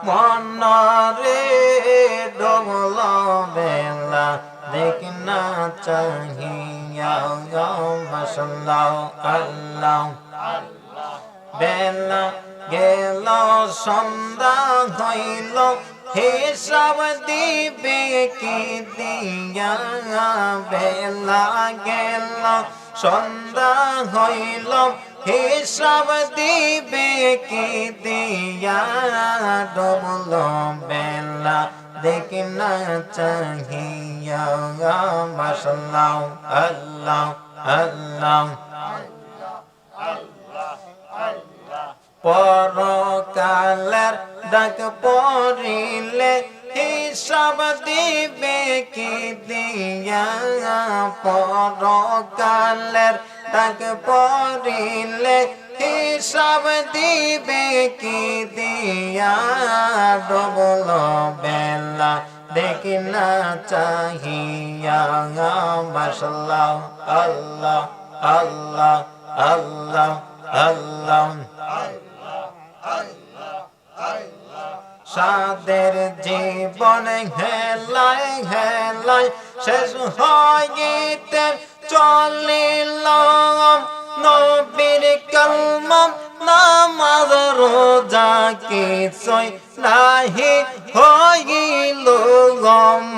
মনরে ডোবলো বেলা দেখনা চাহিয়া মাশাআল্লাহ আল্লাহ বেলা গেল সন্ধ্যা হইল হিসাব দিবে কি দিয়া বেলা গেল সন্ধ্যা হইল হিসাব দিবে কি দিয়া ডুবলো বেলা দেখনা চাহিয়া মাশাআল্লাহ আল্লাহ আল্লাহ পরকালের ডাক পড়িলে হিসাব দিবে কি দিয়া পরকালের ডাক পড়িলে হিসাব দিবে কি দিয়া ডুবলো বেলা দেখনা চাহিয়া মাশাআল্লাহ আল্লাহ আল্লাহ আল্লাহ আল্লাহ সাদের জীবন হেলায় হেলায় শেষ হইতে চলিল নবীর কলম নামাজ রোজা কিছুই নাহি হইল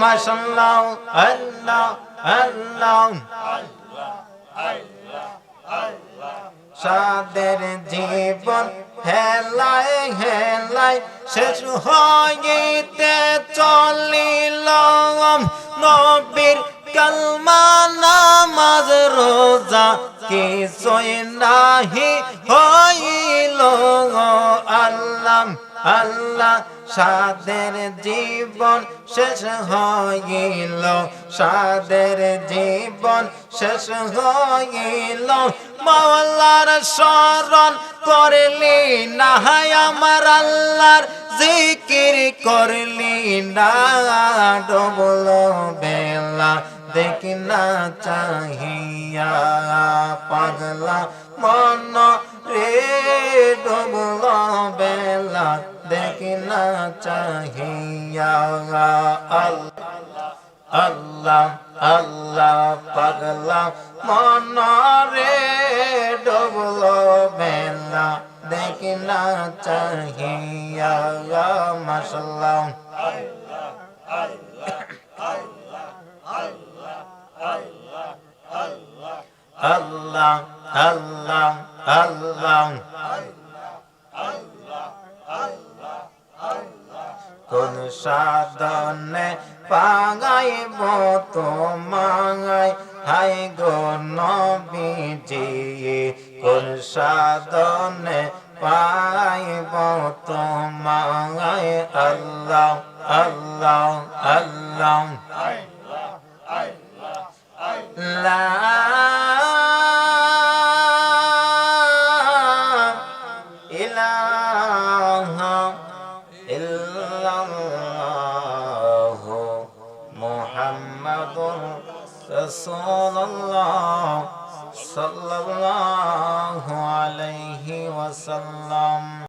মাশাআল্লাহ আল্লাহ আল্লাহ সাদের জীবন হেলায় হেলায় শেষ হইতে চলিল নবীর কলমা নামাজ রোজা কিছুই নাহি হইল আল্লাহ আল্লাহ সাদের জীবন শেষ হইল সাদের জীবন শেষ হইল মাওলার শরণ করলি না আমার আল্লাহর জিকির করলি না ডুবলো বেলা দেখনা চাহিয়া পাগলা মন রে ডুবলো বেলা দেখনা চাহিয়া আল্লাহ আল্লাহ পাগলা মন রে ডুবলো বেলা দেখনা চাহিয়া মাশাআল্লাহ আল্লাহ আল্লাহ আল্লাহ কোন সাধনে পাগাইব তোমায় হায় গো নবীজি কোন সাধনে পাইব তোমায় আল্লাহ আল্লাহ আল্লাহ লা ইলাহা ইল্লাল্লাহু মুহাম্মাদুর রাসূলুল্লাহ সাল্লাল্লাহু আলাইহি ওয়াসাল্লাম